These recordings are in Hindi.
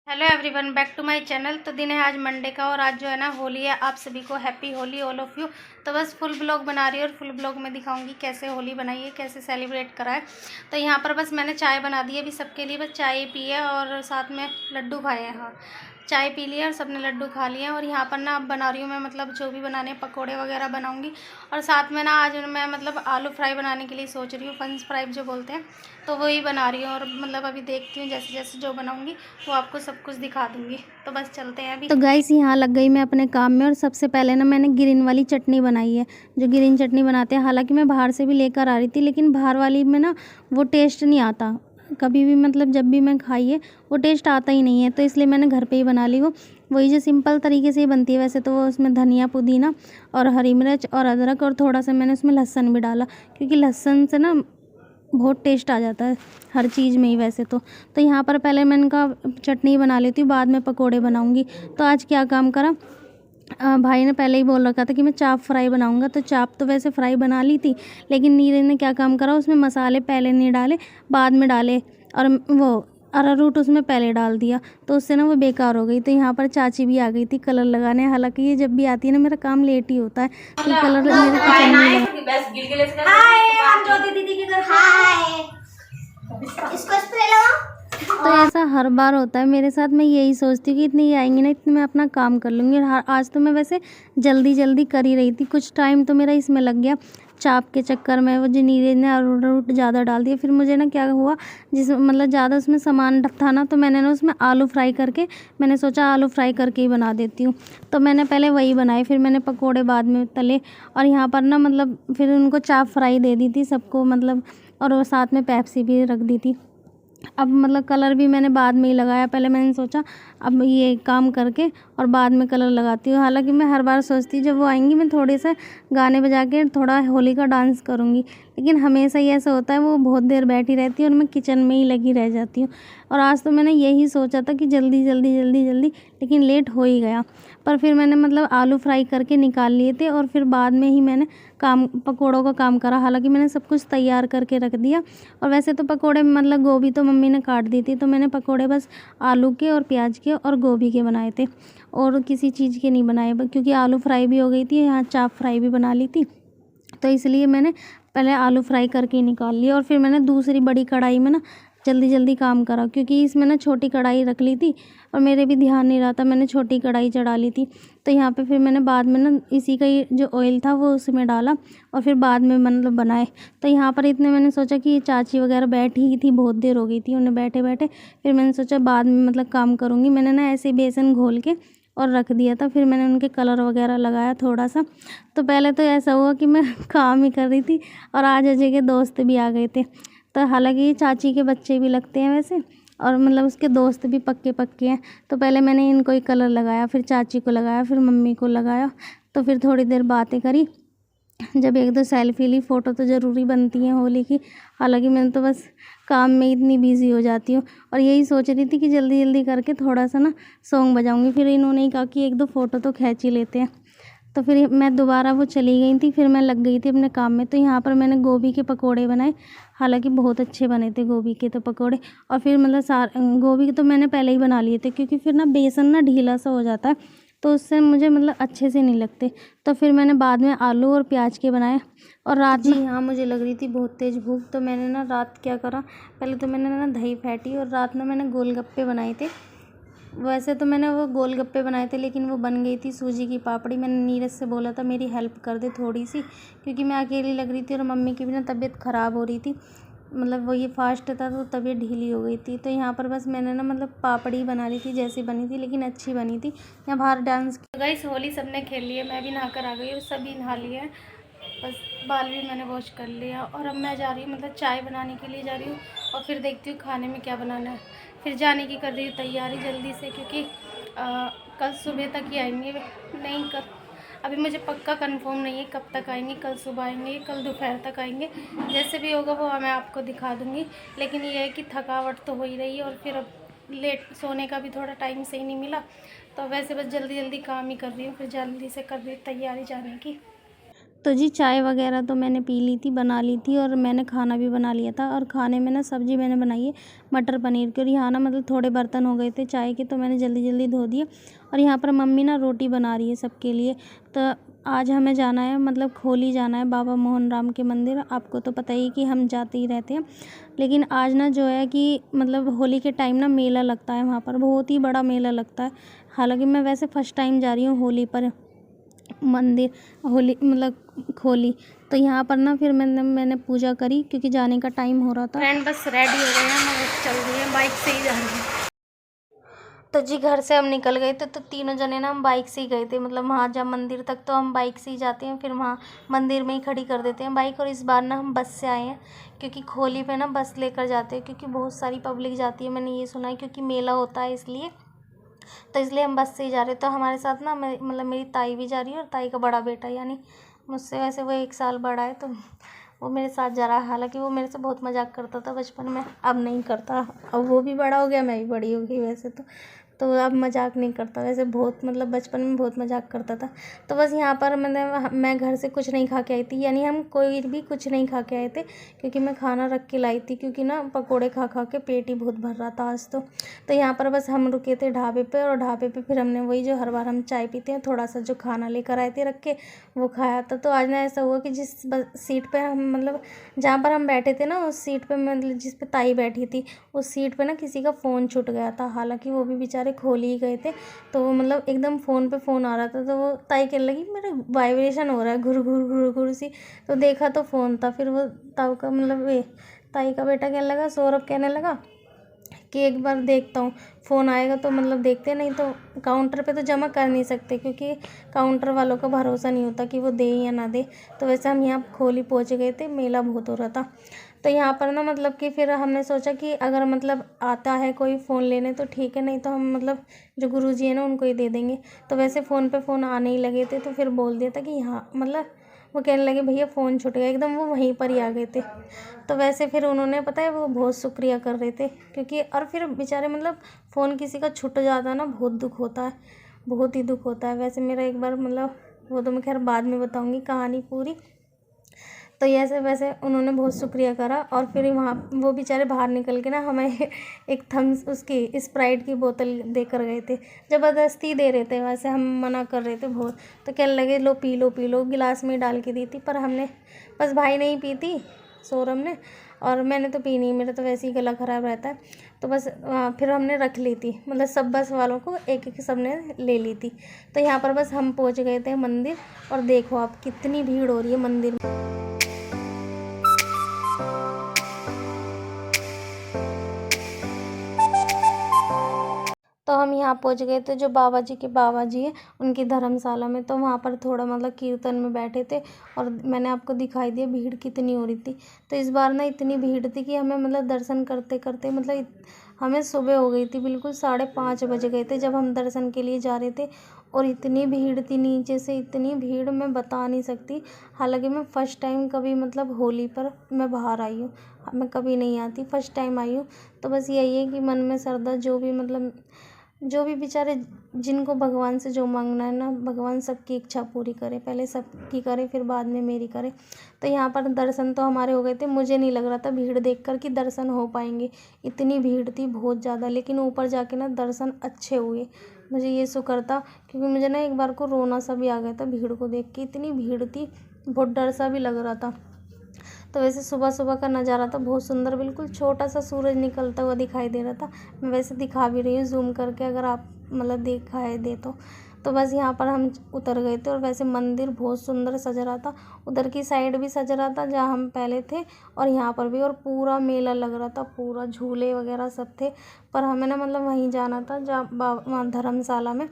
Hello everyone, back to my channel. तो दिन है आज मंडे का और आज जो है ना होली है। आप सभी को happy Holi all of you. तो बस फुल ब्लॉग बना रही है और फुल ब्लॉग में दिखाऊंगी कैसे होली बनाई है, कैसे सेलिब्रेट करा है। तो यहाँ पर बस मैंने चाय बना दी है अभी सबके लिए, बस चाय पी है और साथ में लड्डू खाए हैं। हाँ, चाय पी लिया और सबने लड्डू खा लिए हैं। और यहाँ पर ना अब बना रही हूँ मैं, मतलब जो भी बनाने पकोड़े वगैरह बनाऊँगी। और साथ में ना आज मैं मतलब आलू फ्राई बनाने के लिए सोच रही हूँ, फ्रेंच फ्राई जो बोलते हैं, तो वही बना रही हूँ। और मतलब अभी देखती हूँ जैसे जैसे जो बनाऊँगी वो आपको सब कुछ दिखा दूँगी। तो बस चलते हैं अभी। तो गाइस यहाँ लग गई मैं अपने काम में। और सबसे पहले ना मैंने ग्रीन वाली चटनी बनाई है, जो ग्रीन चटनी बनाते हैं। हालांकि मैं बाहर से भी लेकर आ रही थी, लेकिन बाहर वाली में ना वो टेस्ट नहीं आता कभी भी, मतलब जब भी मैं खाई है वो टेस्ट आता ही नहीं है। तो इसलिए मैंने घर पे ही बना ली वो, वही जो सिंपल तरीके से ही बनती है वैसे तो। वो उसमें धनिया, पुदीना और हरी मिर्च और अदरक और थोड़ा सा मैंने उसमें लहसुन भी डाला, क्योंकि लहसुन से ना बहुत टेस्ट आ जाता है हर चीज़ में ही वैसे तो यहाँ पर पहले मैंने कहा चटनी बना लेती हूँ, बाद में पकोड़े बनाऊँगी। तो आज क्या काम करा, भाई ने पहले ही बोल रखा था कि मैं चाप फ्राई बनाऊंगा। तो चाप तो वैसे फ्राई बना ली थी, लेकिन नीरज ने क्या काम करा, उसमें मसाले पहले नहीं डाले, बाद में डाले। और वो अरारूट उसमें पहले डाल दिया, तो उससे ना वो बेकार हो गई। तो यहाँ पर चाची भी आ गई थी कलर लगाने। हालांकि ये जब भी आती है ना मेरा काम लेट ही होता है, कि कलर मेरे किचन में लगा। हम ज्योति दीदी के घर हाय इसको स्प्रे लगाओ। तो ऐसा हर बार होता है मेरे साथ। मैं यही सोचती हूँ कि इतनी ही आएंगी ना, इतनी मैं अपना काम कर लूँगी। और आज तो मैं वैसे जल्दी जल्दी कर ही रही थी, कुछ टाइम तो मेरा इसमें लग गया चाप के चक्कर में। वो जो नीरज ने अरारोट ज़्यादा डाल दिया, फिर मुझे ना क्या हुआ, जिस मतलब ज़्यादा उसमें सामान था ना, तो मैंने ना उसमें आलू फ्राई करके, मैंने सोचा आलू फ्राई करके ही बना देती हूँ। तो मैंने पहले वही बनाए, फिर मैंने पकोड़े बाद में तले। और यहाँ पर ना मतलब फिर उनको चाप फ्राई दे दी थी सबको, मतलब और वो साथ में पेप्सी भी रख दी थी। अब मतलब कलर भी मैंने बाद में ही लगाया, पहले मैंने सोचा अब ये काम करके और बाद में कलर लगाती हूँ। हालांकि मैं हर बार सोचती जब वो आएंगी मैं थोड़े से गाने बजा के थोड़ा होली का डांस करूँगी, लेकिन हमेशा ही ऐसा होता है, वो बहुत देर बैठी रहती है और मैं किचन में ही लगी रह जाती हूँ। और आज तो मैंने यही सोचा था कि जल्दी जल्दी जल्दी जल्दी, लेकिन लेट हो ही गया। पर फिर मैंने मतलब आलू फ्राई करके निकाल लिए थे और फिर बाद में ही मैंने काम पकोड़ों का काम करा। हालांकि मैंने सब कुछ तैयार करके रख दिया। और वैसे तो पकोड़े मतलब गोभी तो मम्मी ने काट दी थी, तो मैंने पकोड़े बस आलू के और प्याज के और गोभी के बनाए थे, और किसी चीज़ के नहीं बनाए, क्योंकि आलू फ्राई भी हो गई थी, यहाँ चाप फ्राई भी बना ली थी। तो इसलिए मैंने पहले आलू फ्राई करके ही निकाल लिया। और फिर मैंने दूसरी बड़ी कढ़ाई में ना जल्दी जल्दी काम करा, क्योंकि इसमें ना छोटी कढ़ाई रख ली थी और मेरे भी ध्यान नहीं रहा था, मैंने छोटी कढ़ाई चढ़ा ली थी। तो यहाँ पे फिर मैंने बाद में ना इसी का ही जो ऑयल था वो उसमें डाला और फिर बाद में मतलब बनाए। तो यहाँ पर इतने मैंने सोचा कि ये चाची वगैरह बैठी ही थी, बहुत देर हो गई थी उन्हें बैठे बैठे। फिर मैंने सोचा बाद में मतलब काम करूँगी। मैंने ना ऐसे बेसन घोल के और रख दिया था, फिर मैंने उनके कलर वगैरह लगाया थोड़ा सा। तो पहले तो ऐसा हुआ कि मैं काम ही कर रही थी और आज अजय के दोस्त भी आ गए थे। तो हालांकि चाची के बच्चे भी लगते हैं वैसे, और मतलब उसके दोस्त भी पक्के पक्के हैं। तो पहले मैंने इनको ही कलर लगाया, फिर चाची को लगाया, फिर मम्मी को लगाया। तो फिर थोड़ी देर बातें करी, जब एक दो सेल्फी ली। फ़ोटो तो ज़रूरी बनती है होली की। हालांकि मैं तो बस काम में इतनी बिज़ी हो जाती हूँ और यही सोच रही थी कि जल्दी जल्दी करके थोड़ा सा ना सॉन्ग बजाऊँगी। फिर इन्होंने ही कहा कि एक दो फ़ोटो तो खींच ही लेते हैं। तो फिर मैं दोबारा वो चली गई थी, फिर मैं लग गई थी अपने काम में। तो यहाँ पर मैंने गोभी के पकोड़े बनाए। हालांकि बहुत अच्छे बने थे गोभी के तो पकोड़े। और फिर मतलब गोभी के तो मैंने पहले ही बना लिए थे, क्योंकि फिर ना बेसन ना ढीला सा हो जाता है, तो उससे मुझे मतलब अच्छे से नहीं लगते। तो फिर मैंने बाद में आलू और प्याज के बनाए। और रात में हाँ मुझे लग रही थी बहुत तेज़ भूख, तो मैंने ना रात क्या करा, पहले तो मैंने ना दही फेंटी और रात में मैंने गोलगप्पे बनाए थे। वैसे तो मैंने वो गोलगप्पे बनाए थे, लेकिन वो बन गई थी सूजी की पापड़ी। मैंने नीरज से बोला था मेरी हेल्प कर दे थोड़ी सी, क्योंकि मैं अकेली लग रही थी और मम्मी की भी ना तबीयत ख़राब हो रही थी। मतलब वो ये फास्ट था तो तबीयत ढीली हो गई थी। तो यहाँ पर बस मैंने ना मतलब पापड़ी बना ली थी जैसी बनी थी, लेकिन अच्छी बनी थी। यहाँ बाहर डांस गाइस होली सबने खेल लिया, मैं भी नहा कर आ गई और सभी नहा लिए हैं। बस बाल भी मैंने वॉश कर लिया और अब मैं जा रही हूँ मतलब चाय बनाने के लिए जा रही हूँ। और फिर देखती हूँ खाने में क्या बनाना है, फिर जाने की कर रही हूँ तैयारी जल्दी से, क्योंकि कल सुबह तक ही आएंगे। नहीं कर अभी मुझे पक्का कंफर्म नहीं है कब तक आएंगे, कल सुबह आएंगे, कल दोपहर तक आएंगे, जैसे भी होगा वो मैं आपको दिखा दूँगी। लेकिन ये है कि थकावट तो हो ही रही है और फिर अब लेट सोने का भी थोड़ा टाइम सही नहीं मिला। तो वैसे बस जल्दी जल्दी काम ही कर रही हूँ, फिर जल्दी से कर रही हूँ तैयारी जाने की। तो जी चाय वगैरह तो मैंने पी ली थी, बना ली थी, और मैंने खाना भी बना लिया था। और खाने में ना सब्ज़ी मैंने बनाई है मटर पनीर की। और यहाँ ना मतलब थोड़े बर्तन हो गए थे चाय के, तो मैंने जल्दी जल्दी धो दिए। और यहाँ पर मम्मी ना रोटी बना रही है सबके लिए। तो आज हमें जाना है, मतलब खोली जाना है बाबा मोहन राम के मंदिर। आपको तो पता ही कि हम जाते ही रहते हैं, लेकिन आज ना जो है कि मतलब होली के टाइम ना मेला लगता है वहाँ पर, बहुत ही बड़ा मेला लगता है। हालांकि मैं वैसे फ़र्स्ट टाइम जा रही हूँ होली पर मंदिर, होली मतलब खोली। तो यहाँ पर ना फिर मैंने पूजा करी, क्योंकि जाने का टाइम हो रहा था। फ्रेंड बस रेडी हो गए हैं, हम चल रही हैं, बाइक से ही जा रही हैं। तो जी घर से हम निकल गए थे, तो तीनों जने ना हम बाइक से ही गए थे। मतलब वहाँ जब मंदिर तक तो हम बाइक से ही जाते हैं, फिर वहाँ मंदिर में ही खड़ी कर देते हैं बाइक। और इस बार ना हम बस से आए हैं, क्योंकि खोली पे ना बस लेकर जाते हैं, क्योंकि बहुत सारी पब्लिक जाती है, मैंने ये सुना है, क्योंकि मेला होता है इसलिए। तो इसलिए हम बस से ही जा रहे हैं। तो हमारे साथ ना मतलब मेरी ताई भी जा रही है, और ताई का बड़ा बेटा, यानी मुझसे वैसे वो 1 साल बड़ा है, तो वो मेरे साथ जा रहा है। हालांकि वो मेरे से बहुत मजाक करता था बचपन में, अब नहीं करता। अब वो भी बड़ा हो गया, मैं भी बड़ी हो गई वैसे तो अब मजाक नहीं करता। वैसे बहुत मतलब बचपन में बहुत मजाक करता था। तो बस यहाँ पर मैं घर से कुछ नहीं खा के आई थी, यानी हम कोई भी कुछ नहीं खा के आए थे, क्योंकि मैं खाना रख के लाई थी, क्योंकि ना पकोड़े खा खा के पेट ही बहुत भर रहा था आज तो यहाँ पर बस हम रुके थे ढाबे पे, और ढाबे पे फिर हमने वही जो हर बार हम चाय पीते हैं, थोड़ा सा जो खाना लेकर आए थे रख के, वो खाया था। तो आज ना ऐसा हुआ कि जिस सीट पर हम मतलब जहाँ पर हम बैठे थे ना, उस सीट पर मतलब जिस पर ताई बैठी थी, उस सीट पर ना किसी का फ़ोन छूट गया था। हालांकि वो भी बेचारे खोल ही गए थे, तो वो मतलब एकदम फ़ोन पे फ़ोन आ रहा था। तो वो ताई कहने लगी मेरे वाइब्रेशन हो रहा है, घुर घुर घुर घुर सी। तो देखा तो फ़ोन था। फिर वो ताऊ का मतलब वे ताई का बेटा कहने लगा, सौरभ कहने लगा कि एक बार देखता हूँ, फ़ोन आएगा तो मतलब देखते, नहीं तो काउंटर पे तो जमा कर नहीं सकते, क्योंकि काउंटर वालों का भरोसा नहीं होता कि वो दे या ना दे। तो वैसे हम यहाँ खोली पहुँच गए थे, मेला बहुत हो रहा था। तो यहाँ पर ना मतलब कि फिर हमने सोचा कि अगर मतलब आता है कोई फ़ोन लेने तो ठीक है, नहीं तो हम मतलब जो गुरुजी है ना उनको ही दे देंगे। तो वैसे फ़ोन पे फ़ोन आने ही लगे थे, तो फिर बोल दिया था कि हाँ मतलब वो कहने लगे भैया फ़ोन छूट गया, एकदम वो वहीं पर ही आ गए थे। तो वैसे फिर उन्होंने पता है वो बहुत शुक्रिया कर रहे थे, क्योंकि और फिर बेचारे मतलब फ़ोन किसी का छूट जाता है ना, बहुत दुख होता है, बहुत ही दुख होता है। वैसे मेरा एक बार मतलब वो तो मैं खैर बाद में बताऊँगी कहानी पूरी। तो ऐसे वैसे उन्होंने बहुत शुक्रिया करा, और फिर वहाँ वो बेचारे बाहर निकल के ना हमें एक थम्स उसकी स्प्राइट की बोतल देकर गए थे, ज़बरदस्ती दे रहे थे। वैसे हम मना कर रहे थे बहुत, तो कहने लगे लो पी लो पी लो, गिलास में डाल के दी थी। पर हमने बस भाई नहीं पी थी, सौरभ ने, और मैंने तो पी नहीं, मेरा तो वैसे ही गला ख़राब रहता है। तो बस फिर हमने रख ली थी, मतलब सब बस वालों को एक एक सब ने ले ली थी। तो यहाँ पर बस हम पहुँच गए थे मंदिर, और देखो आप कितनी भीड़ हो रही है मंदिर में। तो हम यहाँ पहुँच गए थे जो बाबा जी हैं उनकी धर्मशाला में। तो वहाँ पर थोड़ा मतलब कीर्तन में बैठे थे, और मैंने आपको दिखाई दिया भीड़ कितनी हो रही थी। तो इस बार ना इतनी भीड़ थी कि हमें मतलब दर्शन करते करते मतलब हमें सुबह हो गई थी, बिल्कुल 5:30 बज गए थे जब हम दर्शन के लिए जा रहे थे। और इतनी भीड़ थी, नीचे से इतनी भीड़ मैं बता नहीं सकती। हालांकि मैं फ़र्स्ट टाइम कभी मतलब होली पर मैं बाहर आई हूँ, मैं कभी नहीं आती, फ़र्स्ट टाइम आई हूँ। तो बस यही है कि मन में श्रद्धा जो भी मतलब जो भी बेचारे जिनको भगवान से जो मांगना है ना, भगवान सबकी इच्छा पूरी करे, पहले सबकी करे फिर बाद में मेरी करे। तो यहाँ पर दर्शन तो हमारे हो गए थे। मुझे नहीं लग रहा था भीड़ देखकर कि दर्शन हो पाएंगे, इतनी भीड़ थी बहुत ज़्यादा। लेकिन ऊपर जाके ना दर्शन अच्छे हुए, मुझे ये शुक्र था, क्योंकि मुझे ना एक बार को रोना सा भी आ गया था भीड़ को देख के, इतनी भीड़ थी, बहुत डर सा भी लग रहा था। तो वैसे सुबह सुबह का नज़ारा था बहुत सुंदर, बिल्कुल छोटा सा सूरज निकलता हुआ दिखाई दे रहा था। मैं वैसे दिखा भी रही हूँ जूम करके, अगर आप मतलब दिखाई दे तो बस यहाँ पर हम उतर गए थे। और वैसे मंदिर बहुत सुंदर सज रहा था, उधर की साइड भी सज रहा था जहाँ हम पहले थे, और यहाँ पर भी, और पूरा मेला लग रहा था, पूरा झूले वगैरह सब थे। पर हमें ना मतलब वहीं जाना था जहाँ वहाँ धर्मशाला में।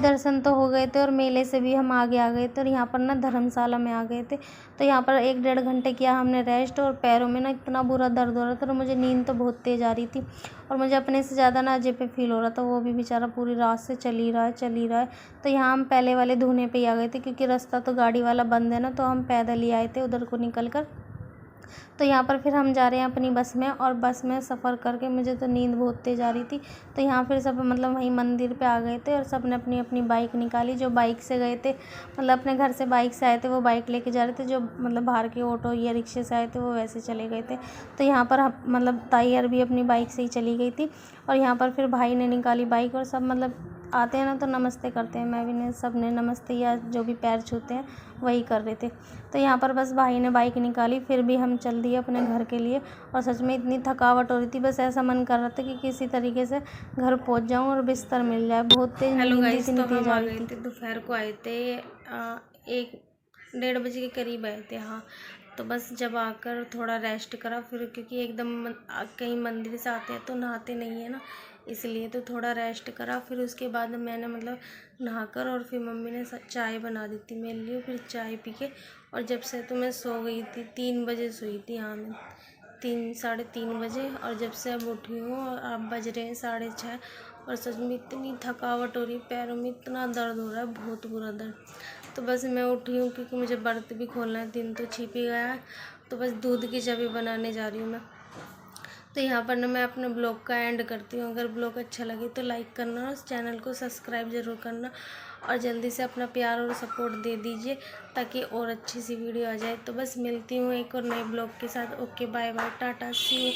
दर्शन तो हो गए थे, और मेले से भी हम आ आगे आ गए थे और यहाँ पर ना धर्मशाला में आ गए थे। तो यहाँ पर 1-1.5 घंटे किया हमने रेस्ट और पैरों में ना इतना बुरा दर्द हो रहा था और मुझे नींद तो बहुत तेज़ आ रही थी और मुझे अपने से ज़्यादा ना अजय पे फील हो रहा था। वो भी बेचारा पूरी रात से चल ही रहा है। तो यहाँ हम पहले वाले धूने पे ही आ गए थे क्योंकि रास्ता तो गाड़ी वाला बंद है ना, तो हम पैदल ही आए थे उधर को निकल कर। तो यहाँ पर फिर हम जा रहे हैं अपनी बस में और बस में सफ़र करके मुझे तो नींद बहुत तेज़ आ रही थी। तो यहाँ फिर सब मतलब वहीं मंदिर पे आ गए थे और सब ने अपनी अपनी बाइक निकाली। जो बाइक से गए थे मतलब अपने घर से बाइक से आए थे वो बाइक लेके जा रहे थे, जो मतलब बाहर के ऑटो या रिक्शे से आए थे वो वैसे चले गए थे। तो यहाँ पर मतलब ताई भी अपनी बाइक से ही चली गई थी और यहाँ पर फिर भाई ने निकाली बाइक और सब मतलब आते हैं ना तो नमस्ते करते हैं। मैं भी ने सब ने नमस्ते या जो भी पैर छूते हैं वही कर रहे थे। तो यहाँ पर बस भाई ने बाइक निकाली, फिर भी हम चल दिए अपने घर के लिए और सच में इतनी थकावट हो रही थी, बस ऐसा मन कर रहा था कि किसी तरीके से घर पहुँच जाऊँ और बिस्तर मिल जाए। बहुत तेज़ नींद इतनी तेज़ आ रही थी। दोपहर को आए थे 1-1:30 बजे के करीब आए थे। हाँ, तो बस जब आकर थोड़ा रेस्ट करा फिर, क्योंकि एकदम कहीं मंदिर से आते हैं तो नहाते नहीं है ना, इसलिए तो थोड़ा रेस्ट करा। फिर उसके बाद मैंने मतलब नहाकर और फिर मम्मी ने चाय बना दी थी मेरे लिए। फिर चाय पी के और जब से तो मैं सो गई थी, 3 बजे सोई थी। हाँ, मैं 3-3:30 बजे और जब से अब उठी हूँ और अब बज रहे हैं 6:30 और सच में इतनी थकावट हो रही है, पैरों में इतना दर्द हो रहा है, बहुत बुरा दर्द। तो बस मैं उठी हूँ क्योंकि मुझे व्रत भी खोलना है, दिन तो छिप ही गया है। तो बस दूध की चाय बनाने जा रही हूँ मैं। तो यहाँ पर ना मैं अपने ब्लॉग का एंड करती हूँ। अगर ब्लॉग अच्छा लगे तो लाइक करना और चैनल को सब्सक्राइब ज़रूर करना और जल्दी से अपना प्यार और सपोर्ट दे दीजिए ताकि और अच्छी सी वीडियो आ जाए। तो बस मिलती हूँ एक और नए ब्लॉग के साथ। Okay, bye bye, tata, see you.